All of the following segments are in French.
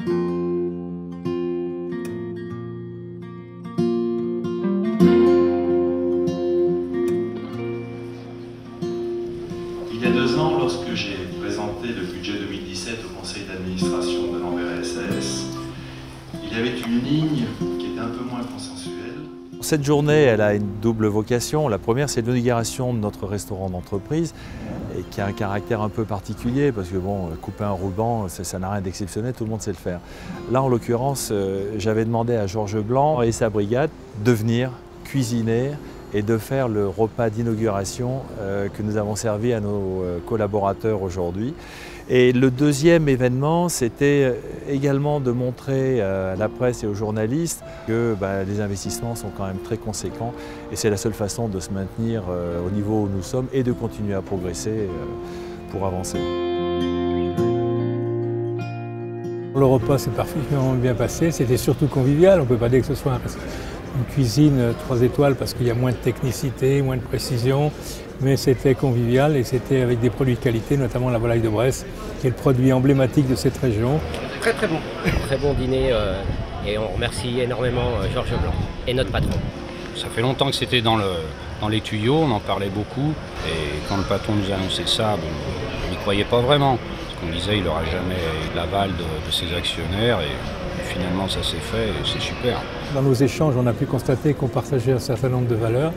Il y a 2 ans, lorsque j'ai présenté le budget 2017 au conseil d'administration de Lamberet SAS, il y avait une ligne qui était un peu moins consensuelle. Cette journée, elle a une double vocation. La première, c'est l'inauguration de notre restaurant d'entreprise, et qui a un caractère un peu particulier, parce que bon, couper un ruban, ça n'a rien d'exceptionnel, tout le monde sait le faire. Là, en l'occurrence, j'avais demandé à Georges Blanc et sa brigade de venir cuisiner et de faire le repas d'inauguration que nous avons servi à nos collaborateurs aujourd'hui. Et le deuxième événement, c'était également de montrer à la presse et aux journalistes que les investissements sont quand même très conséquents, et c'est la seule façon de se maintenir au niveau où nous sommes et de continuer à progresser pour avancer. Le repas s'est parfaitement bien passé, c'était surtout convivial, on ne peut pas dire que ce soit une cuisine 3 étoiles parce qu'il y a moins de technicité, moins de précision, mais c'était convivial et c'était avec des produits de qualité, notamment la volaille de Bresse, qui est le produit emblématique de cette région. Très très bon. Très bon dîner et on remercie énormément Georges Blanc et notre patron. Ça fait longtemps que c'était dans les tuyaux, on en parlait beaucoup, et quand le patron nous a annoncé ça, on n'y croyait pas vraiment. Parce qu'on disait qu'il n'aura jamais l'aval de ses actionnaires, et finalement ça s'est fait et c'est super. Dans nos échanges, on a pu constater qu'on partageait un certain nombre de valeurs,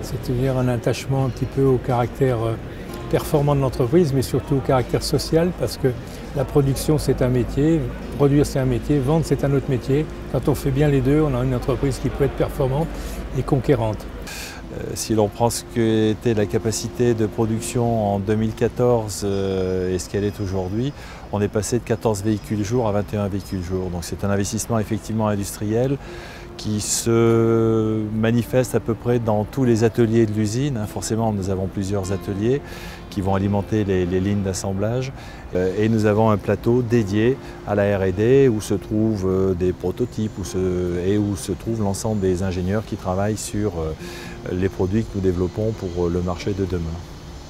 c'est-à-dire un attachement un petit peu au caractère performant de l'entreprise, mais surtout au caractère social, parce que la production c'est un métier, produire c'est un métier, vendre c'est un autre métier. Quand on fait bien les deux, on a une entreprise qui peut être performante et conquérante. Si l'on prend ce qu'était la capacité de production en 2014 et ce qu'elle est aujourd'hui, on est passé de 14 véhicules jour à 21 véhicules jour. Donc c'est un investissement effectivement industriel qui se manifeste à peu près dans tous les ateliers de l'usine. Forcément, nous avons plusieurs ateliers qui vont alimenter les lignes d'assemblage. Et nous avons un plateau dédié à la R&D où se trouvent des prototypes et où se trouve l'ensemble des ingénieurs qui travaillent sur les produits que nous développons pour le marché de demain.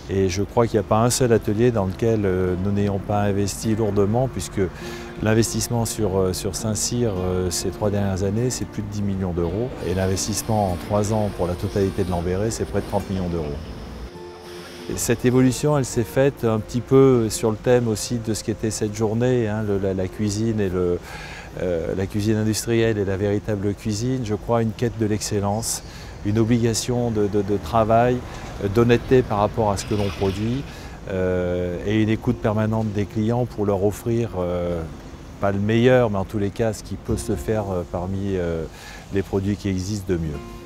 Et je crois qu'il n'y a pas un seul atelier dans lequel nous n'ayons pas investi lourdement, puisque l'investissement sur Saint-Cyr ces 3 dernières années, c'est plus de 10 millions d'euros. Et l'investissement en 3 ans pour la totalité de Lamberet, c'est près de 30 millions d'euros. Cette évolution, elle s'est faite un petit peu sur le thème aussi de ce qu'était cette journée, hein, la cuisine et la cuisine industrielle et la véritable cuisine. Je crois une quête de l'excellence, une obligation de travail, d'honnêteté par rapport à ce que l'on produit et une écoute permanente des clients pour leur offrir, pas le meilleur, mais en tous les cas ce qui peut se faire parmi les produits qui existent de mieux.